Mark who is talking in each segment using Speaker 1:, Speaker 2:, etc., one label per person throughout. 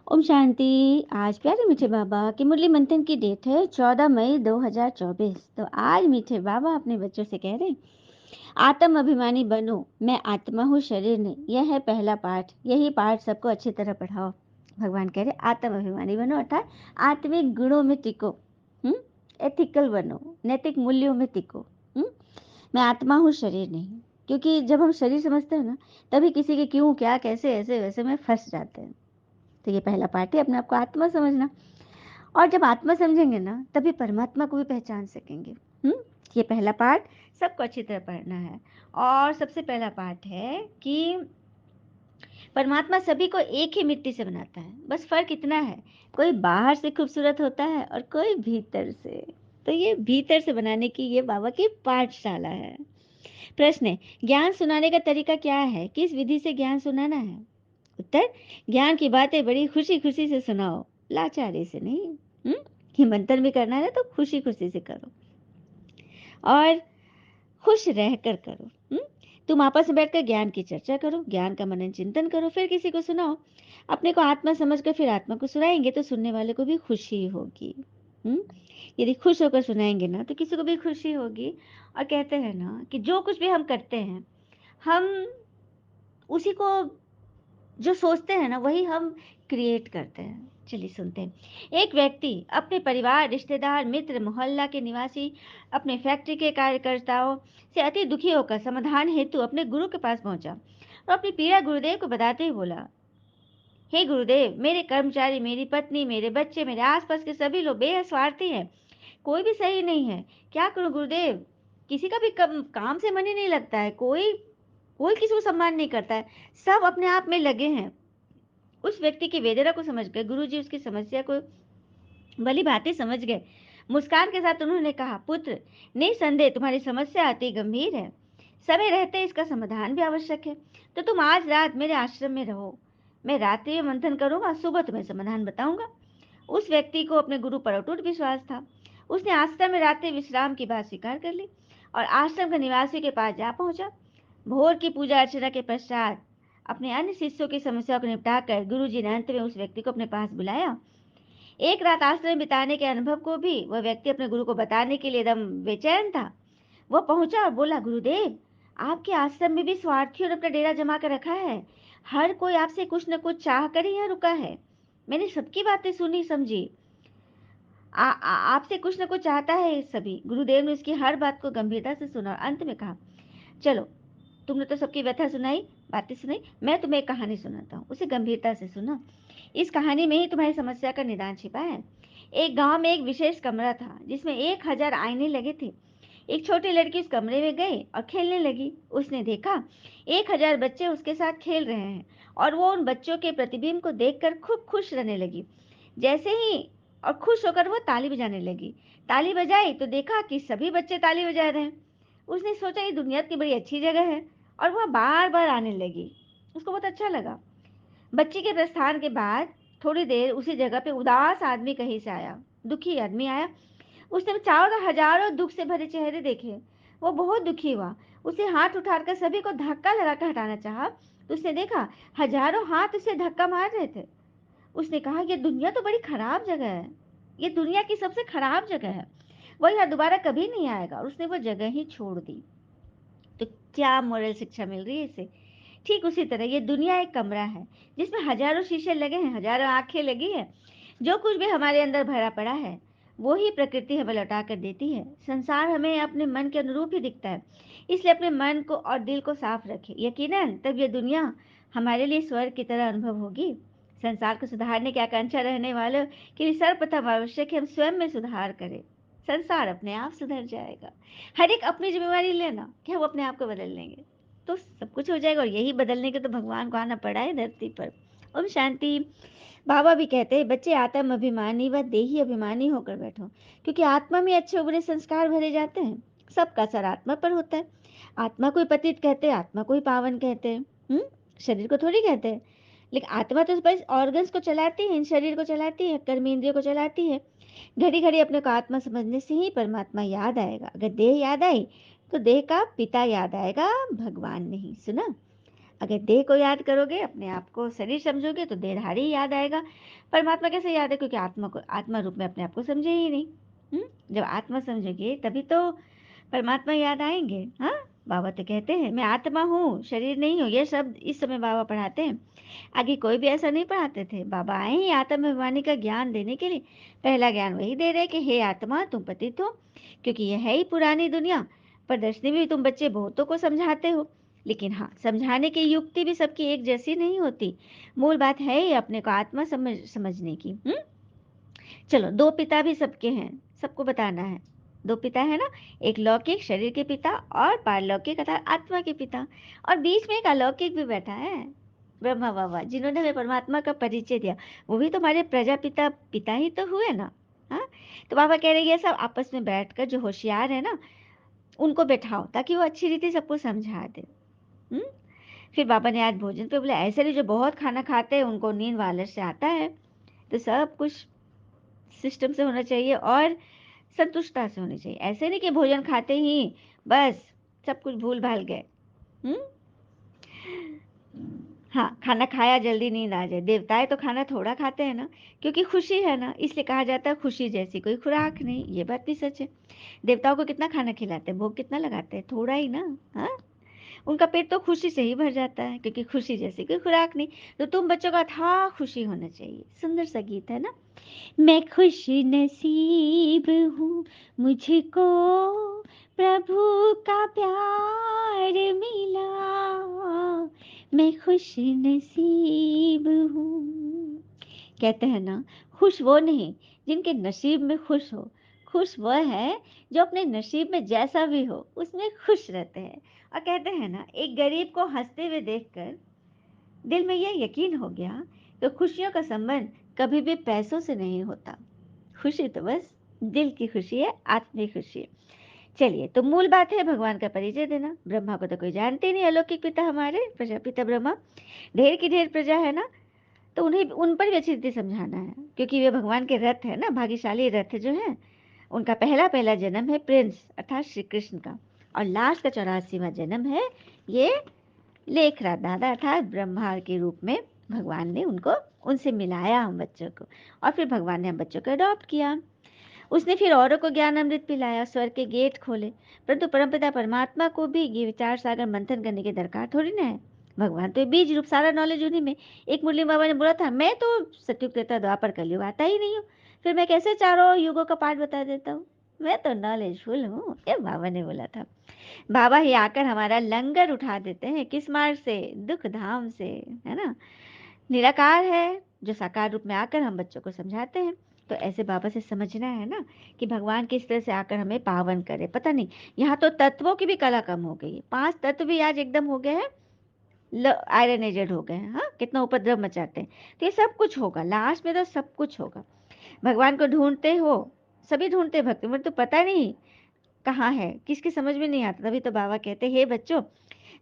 Speaker 1: ओम शांति। आज प्यारे मीठे बाबा की मुरली मंथन की डेट है 14 मई 2024। तो आज मीठे बाबा अपने बच्चों से कह रहे हैं, आत्म अभिमानी बनो, मैं आत्मा हूँ शरीर नहीं। यह है पहला पाठ, यही पाठ सबको अच्छी तरह पढ़ाओ। भगवान कह रहे आत्म अभिमानी बनो अर्थात आत्मिक गुणों में टिको। एथिकल बनो, नैतिक मूल्यों में टिको। मैं आत्मा हूँ शरीर नहीं। क्योंकि जब हम शरीर समझते हैं ना, तभी किसी के क्यों क्या कैसे ऐसे वैसे में फंस जाते हैं। तो ये पहला पाठ है, अपने आप को आत्मा समझना। और जब आत्मा समझेंगे ना, तभी परमात्मा को भी पहचान सकेंगे। ये पहला पाठ सबको अच्छी तरह पढ़ना है। और सबसे पहला पाठ है कि परमात्मा सभी को एक ही मिट्टी से बनाता है, बस फर्क इतना है, कोई बाहर से खूबसूरत होता है और कोई भीतर से। तो ये भीतर से बनाने की ये बाबा की पाठशाला है। प्रश्न है, ज्ञान सुनाने का तरीका क्या है, किस विधि से ज्ञान सुनाना है? उत्तर, ज्ञान की बातें बड़ी खुशी खुशी से सुनाओ, लाचारी से नहीं। ये मंथन भी करना है ना, तो खुशी खुशी से करो और खुश रहकर करो। तुम आपस में बैठकर ज्ञान की चर्चा करो, ज्ञान का मनन चिंतन करो, फिर किसी को सुनाओ। अपने को आत्मा समझकर फिर आत्मा को सुनाएंगे तो सुनने वाले को भी खुशी होगी। हम्म यदि खुश होकर सुनाएंगे ना, तो किसी को भी खुशी होगी। और कहते हैं ना कि जो कुछ भी हम करते हैं, हम उसी को जो सोचते हैं ना, वही हम क्रिएट करते हैं। चलिए सुनते हैं। एक व्यक्ति अपने परिवार, रिश्तेदार, मित्र, मोहल्ला के निवासी, अपने फैक्ट्री के कार्यकर्ताओं से अति दुखी होकर समाधान हेतु अपने गुरु के पास पहुंचा और अपनी पीड़ा गुरुदेव को बताते ही बोला, हे गुरुदेव, मेरे कर्मचारी, मेरी पत्नी, मेरे बच्चे, मेरे आसपास के सभी लोग बेहद स्वार्थी हैं। कोई भी सही नहीं है। क्या करूं गुरुदेव? किसी का भी काम से मन ही नहीं लगता है। कोई कोई किसी को सम्मान नहीं करता है। सब अपने आप में लगे हैं। उस व्यक्ति की वेदना को समझ गए गुरुजी, उसकी समस्या को भली भांति समझ गए। मुस्कान के साथ उन्होंने कहा, पुत्र, निसंदेह तुम्हारी समस्या अति गंभीर है। समय रहते इसका समाधान भी आवश्यक है। तो तुम आज रात मेरे आश्रम में रहो। मैं रात्रि में मंथन करूंगा, सुबह तुम्हें समाधान बताऊंगा। उस व्यक्ति को अपने गुरु पर अटूट विश्वास था। उसने आश्रम में रात्रि विश्राम की बात स्वीकार कर ली और आश्रम के निवासी के पास जा पहुंचा। भोर की पूजा अर्चना के पश्चात अपने अन्य शिष्यों की समस्या को निपटाकर गुरुजी ने अंत में उस व्यक्ति को अपने पास बुलाया। एक रात आश्रम बिताने के अनुभव को भी वह व्यक्ति अपने गुरु को बताने के लिए एकदम बेचैन था। वह पहुंचा और बोला, गुरुदेव, आपके आश्रम में भी स्वार्थियों ने अपना डेरा जमा कर रखा है। हर कोई आपसे कुछ न कुछ चाह कर ही यहाँ रुका है। मैंने सबकी बातें सुनी समझी। आपसे कुछ न कुछ चाहता है सभी। गुरुदेव ने उसकी हर बात को गंभीरता से सुना और अंत में कहा, चलो, तुमने तो सबकी व्यथा सुनाई, बातें सुनाई, मैं तुम्हें एक कहानी सुनाता हूँ, उसे गंभीरता से सुना। इस कहानी में ही तुम्हारी समस्या का निदान छिपा है। एक गांव में एक विशेष कमरा था जिसमें 1000 आईने लगे थे। एक छोटी लड़की उस कमरे में गई और खेलने लगी। उसने देखा 1000 बच्चे उसके साथ खेल रहे हैं और वो उन बच्चों के प्रतिबिंब को देखकर खूब खुश रहने लगी। जैसे ही और खुश होकर वो ताली बजाने लगी। ताली बजाई तो देखा कि सभी बच्चे ताली बजा रहे हैं। उसने सोचा ये दुनिया की बड़ी अच्छी जगह है और वह बार बार आने लगी। उसको बहुत अच्छा लगा। बच्ची के प्रस्थान के बाद थोड़ी देर उसी जगह पे उदास आदमी कहीं से आया, दुखी आदमी आया। उसने चारों तरफ हजारों दुख से भरे चेहरे देखे। वो बहुत दुखी हुआ। उसे हाथ उठाकर सभी को धक्का लगाकर हटाना चाहा तो उसने देखा हजारों हाथ उसे धक्का मार रहे थे। उसने कहा, यह दुनिया तो बड़ी खराब जगह है। ये दुनिया की सबसे खराब जगह है। वह यहाँ दोबारा कभी नहीं आएगा और उसने वो जगह ही छोड़ दी। तो क्या मोरल शिक्षा मिल रही है इसे? ठीक उसी तरह ये दुनिया एक कमरा है जिसमें हजारों शीशे लगे हैं, हजारों आंखें लगी हैं। जो कुछ भी हमारे अंदर भरा पड़ा है, वो ही प्रकृति हमें लौटा कर देती है। संसार हमें अपने मन के अनुरूप ही दिखता है। इसलिए अपने मन को और दिल को साफ रखें। यकीनन तब ये दुनिया हमारे लिए स्वर्ग की तरह अनुभव होगी। संसार को सुधारने की आकांक्षा रहने वालों के लिए सर्वप्रथम आवश्यक है हम स्वयं में सुधार करें। संसार अपने आप सुधर जाएगा। हर एक अपनी जिम्मेवारी लेना कि हम अपने आप को बदल लेंगे तो सब कुछ हो जाएगा। और यही बदलने के तो भगवान को आना पड़ा है धरती पर। ओम शांति। बाबा भी कहते हैं, बच्चे आत्म अभिमानी व देही अभिमानी होकर बैठो, क्योंकि आत्मा में अच्छे बुरे संस्कार भरे जाते हैं। सबका असर आत्मा पर होता है। आत्मा को ही पतित कहते हैं, आत्मा को ही पावन कहते हैं। शरीर को थोड़ी कहते हैं। लेकिन आत्मा तो बस ऑर्गन्स को चलाती है, इन शरीर को चलाती है, कर्म इंद्रियों को चलाती है। घड़ी घड़ी अपने को आत्मा समझने से ही परमात्मा याद आएगा। अगर देह याद आई तो देह का पिता याद आएगा, भगवान नहीं। सुना? अगर देह को याद करोगे, अपने आप को शरीर समझोगे तो देहधारी ही याद आएगा। परमात्मा कैसे याद है? क्योंकि आत्मा रूप में अपने आप को समझे ही नहीं। जब आत्मा समझोगे तभी तो परमात्मा याद आएंगे। हाँ, बाबा तो कहते हैं मैं आत्मा हूँ, शरीर नहीं हूँ। ये शब्द इस समय बाबा पढ़ाते हैं। आगे कोई भी ऐसा नहीं पढ़ाते थे। बाबा आए ही आत्म अभिमानी का ज्ञान देने के लिए। पहला ज्ञान वही दे रहे कि हे आत्मा, तुम पतित हो, क्योंकि यह है ही पुरानी दुनिया। प्रदर्शनी में भी तुम बच्चे बहुतों को समझाते हो, लेकिन हाँ, समझाने की युक्ति भी सबकी एक जैसी नहीं होती। मूल बात है ही अपने को आत्मा समझने की। चलो, दो पिता भी सबके हैं, सबको बताना है। दो पिता है ना, एक लौकिक शरीर के पिता और पारलौकिक अर्थात आत्मा के पिता, और बीच में एक अलौकिक भी बैठा है, ब्रह्मा बाबा, जिन्होंने हमें परमात्मा का परिचय दिया। वो भी तुम्हारे प्रजापिता पिता ही तो हुए ना। हाँ, तो बाबा कह रहे हैं ये सब आपस में बैठकर जो होशियार है ना, उनको बैठाओ ताकि वो अच्छी रीति सबको समझा दे। हम्म फिर बाबा ने आज भोजन पे बोला, ऐसे नहीं जो बहुत खाना खाते हैं उनको नींद वालस से आता है। तो सब कुछ सिस्टम से होना चाहिए और संतुष्टता से होनी चाहिए। ऐसे नहीं कि भोजन खाते ही बस सब कुछ भूल भाल गए। हम्म हाँ, खाना खाया जल्दी नींद आ जाए। देवताएं तो खाना थोड़ा खाते हैं ना, क्योंकि खुशी है ना, इसलिए कहा जाता है खुशी जैसी कोई खुराक नहीं। ये बात भी सच है। देवताओं को कितना खाना खिलाते हैं, भोग कितना लगाते हैं? थोड़ा ही ना। हाँ, उनका पेट तो खुशी से ही भर जाता है, क्योंकि खुशी जैसी कोई खुराक नहीं। तो तुम बच्चों का था खुशी होना चाहिए। सुंदर सा गीत है ना। मैं खुश नसीब हूँ, मुझको प्रभु का प्यार मिला। मैं खुश नसीब हूँ। कहते हैं ना, खुश वो नहीं जिनके नसीब में खुश हो। खुश वह है जो अपने नसीब में जैसा भी हो उसमें खुश रहते हैं। और कहते हैं ना, एक गरीब को हंसते हुए देखकर दिल में यह यकीन हो गया कि खुशियों का संबंध कभी भी पैसों से नहीं होता। खुशी तो बस दिल की खुशी है, आत्मिक खुशी है। चलिए, तो मूल बात है भगवान का परिचय देना। ब्रह्मा को तो कोई जानते ही नहीं, अलौकिक पिता हमारे प्रजापिता ब्रह्मा, ढेर की ढेर प्रजा है ना, तो उन्हें उन पर भी अच्छी रीति समझाना है, क्योंकि वे भगवान के रथ है ना, भाग्यशाली रथ जो है। उनका पहला पहला जन्म है प्रिंस अर्थात श्री कृष्ण का, और लास्ट का 84वां जन्म है ये लेखराज दादा अर्थात ब्रह्मा के रूप में। भगवान ने उनको उनसे मिलाया हम बच्चों को, और फिर भगवान ने हम बच्चों को अडॉप्ट किया। उसने फिर औरों को ज्ञान अमृत पिलाया, स्वर्ग के गेट खोले। परंतु परमपिता परमात्मा को भी ये विचार सागर मंथन करने की दरकार थोड़ी ना है। भगवान तो बीज रूप, सारा नॉलेज उन्हीं में। एक मुरली बाबा ने बोला था, मैं तो सतयुग त्रेता द्वापर कलयुग आता ही नहीं हूँ, फिर मैं कैसे चारों युगों का पाठ बता देता हूँ? मैं तो नॉलेजफुल हूँ, ये बाबा ने बोला था। बाबा ही आकर हमारा लंगर उठा देते हैं। किस मार्ग से? दुख धाम से, है ना। निराकार है जो साकार रूप में आकर हम बच्चों को समझाते हैं। तो ऐसे बाबा से समझना है ना कि भगवान किस तरह से आकर हमें पावन करे। पता नहीं, यहाँ तो तत्वों की भी कला कम हो गई है। 5 तत्व भी आज एकदम हो गए हैं, आयरनेजेड हो गए हैं। हाँ, कितना उपद्रव मचाते हैं। तो ये सब कुछ होगा, लास्ट में तो सब कुछ होगा। भगवान को ढूंढते हो, सभी ढूंढते भक्ति में, तो पता नहीं कहाँ है, किसकी समझ में नहीं आता। तभी तो बाबा कहते हैं, हे बच्चों,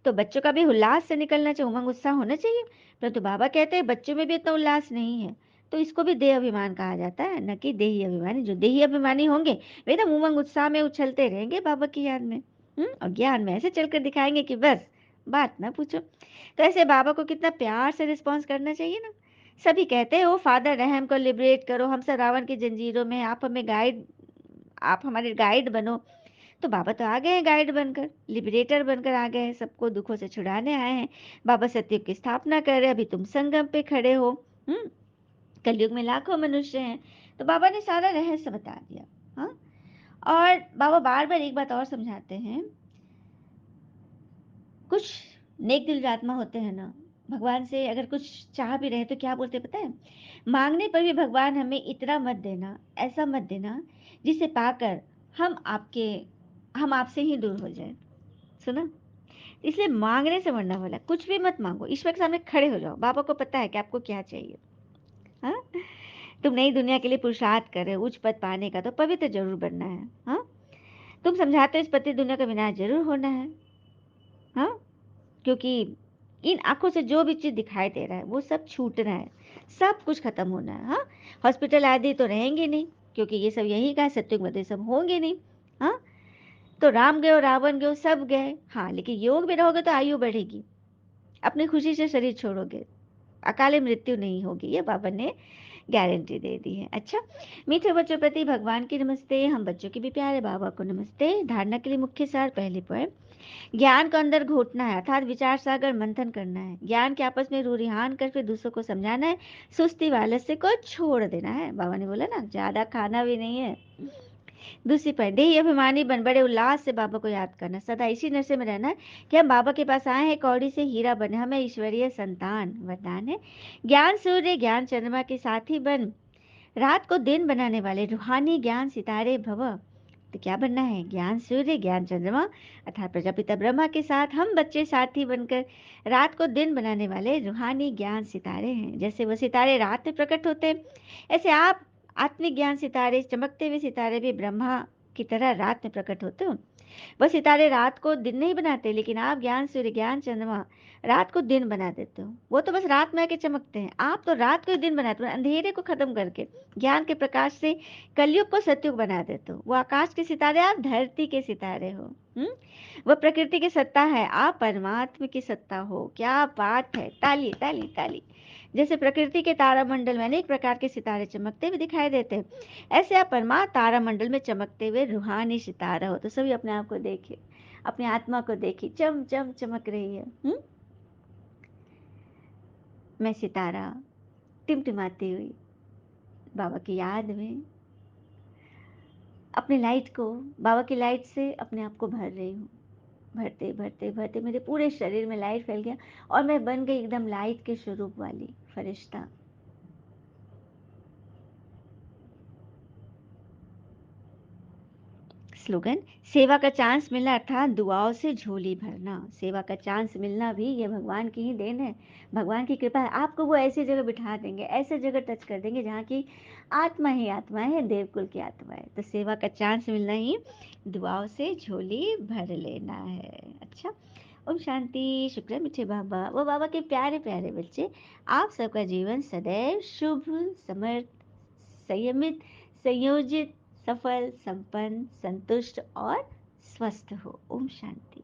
Speaker 1: तो बच्चों का भी उल्लास से निकलना चाहिए, उमंग उत्साह होना चाहिए। परंतु बाबा कहते हैं बच्चों में भी इतना उल्लास नहीं है, तो इसको भी देह अभिमान कहा जाता है, न कि देही अभिमानी। जो देही अभिमानी होंगे वे एकदम उमंग उत्साह में उछलते रहेंगे बाबा की याद में। और ज्ञान में ऐसे चलकर दिखाएंगे कि बस बात ना पूछो। तो ऐसे बाबा को कितना प्यार से रिस्पॉन्स करना चाहिए ना। सभी कहते हैं, ओ फादर रहम को लिबरेट करो, हम सब रावण की जंजीरों में, आप हमें गाइड, आप हमारे गाइड बनो। तो बाबा तो आ गए हैं गाइड बनकर, लिबरेटर बनकर आ गए हैं, सबको दुखों से छुड़ाने आए हैं। बाबा सतयुग की स्थापना कर रहे हैं, अभी तुम संगम पे खड़े हो। हम्म कलयुग में लाखों मनुष्य हैं। तो बाबा ने सारा रहस्य बता दिया। हाँ, और बाबा बार बार एक बात और समझाते हैं। कुछ नेक दिल आत्मा होते हैं ना, भगवान से अगर कुछ चाह भी रहे तो क्या बोलते पता है? मांगने पर भी भगवान हमें इतना मत देना, ऐसा मत देना जिसे पाकर हम आपके हम आपसे ही दूर हो जाए। सुना? इसलिए मांगने से मरना वाला, कुछ भी मत मांगो, ईश्वर के सामने खड़े हो जाओ। बाबा को पता है कि आपको क्या चाहिए। हाँ, तुम नई दुनिया के लिए पुरुषार्थ कर रहे हो, उच्च पद पाने का, तो पवित्र जरूर बनना है। हाँ, तुम समझाते हो इस पति दुनिया का विनाश जरूर होना है। हाँ, क्योंकि इन आंखों से जो भी चीज दिखाई दे रहा है वो सब छूटना है, सब कुछ खत्म होना है। हाँ, हॉस्पिटल आदि तो रहेंगे नहीं, क्योंकि ये सब यही का सत्युग में, तो ये सब होंगे नहीं। हाँ, तो राम गए और रावण गए, सब गए। हाँ, लेकिन योग में रहोगे तो आयु बढ़ेगी, अपनी खुशी से शरीर छोड़ोगे, अकाले मृत्यु नहीं होगी, ये बाबा ने गारंटी दे दी है। अच्छा, मीठे बच्चों प्रति भगवान की नमस्ते, हम बच्चों के भी प्यारे बाबा को नमस्ते। धारणा के लिए मुख्य सार पहले पॉइंट, ज्ञान को अंदर घोटना है, अर्थात विचार सागर मंथन करना है, ज्ञान के आपस में रूरिहान कर फिर दूसरों को समझाना है, सुस्ती वालस्य को छोड़ देना है। बाबा ने बोला ना, ज्यादा खाना भी नहीं है। दूसरी पॉइंट, देही अभिमानी बन बड़े उल्लास से बाबा को याद करना, सदा इसी नशे में रहना है कि हम बाबा के पास आए हैं, कौड़ी से हीरा बने, हमें ईश्वरीय संतान वरदान है। ज्ञान सूर्य ज्ञान चंद्रमा के साथी बन, रात को दिन बनाने वाले रूहानी ज्ञान सितारे भव। तो क्या बनना है? ज्ञान सूर्य ज्ञान चंद्रमा अर्थात प्रजापिता ब्रह्मा के साथ हम बच्चे साथी बनकर रात को दिन बनाने वाले रूहानी ज्ञान सितारे हैं। जैसे वो सितारे रात में प्रकट होते हैं, ऐसे आप आत्मिक ज्ञान सितारे, चमकते हुए सितारे भी ब्रह्मा की तरह रात में प्रकट होते हो। वो सितारे रात को दिन नहीं बनाते, लेकिन आप ज्ञान सूर्य ज्ञान चंद्रमा रात को दिन बना देते हो। वो तो बस रात में आके चमकते हैं, आप तो रात को ही दिन बनाते हो, अंधेरे को खत्म करके ज्ञान के प्रकाश से कलयुग को सतयुग बना देते हो। वो आकाश के सितारे, आप धरती के सितारे हो। वो प्रकृति की सत्ता है, आप परमात्मा की सत्ता हो। क्या बात है, ताली ताली ताली। जैसे प्रकृति के तारामंडल में अनेक प्रकार के सितारे चमकते हुए दिखाई देते हैं, ऐसे आप परमात्मा तारामंडल में चमकते हुए रूहानी सितारा हो। तो सभी अपने आप को देखिए, अपनी आत्मा को देखिए, चम चम चमक रही है। मैं सितारा टिमटिमाती हुई बाबा की याद में अपने लाइट को, बाबा की लाइट से अपने आप को भर रही हूँ। भरते भरते भरते मेरे पूरे शरीर में लाइट फैल गया और मैं बन गई एकदम लाइट के स्वरूप वाली फरिश्ता। स्लोगन, सेवा का चांस मिलना अर्थात दुआओं से झोली भरना। सेवा का चांस मिलना भी ये भगवान की ही देन है, भगवान की कृपा है। आपको वो ऐसी जगह बिठा देंगे, ऐसे जगह टच कर देंगे जहाँ की आत्मा ही आत्मा है, देवकुल की आत्मा है। तो सेवा का चांस मिलना ही दुआओं से झोली भर लेना है। अच्छा, ओम शांति। शुक्र है मीठे बाबा, वो बाबा के प्यारे प्यारे बच्चे, आप सबका जीवन सदैव शुभ, समर्थ, संयमित, संयोजित, सफल, संपन्न, संतुष्ट और स्वस्थ हो। ओम शांति।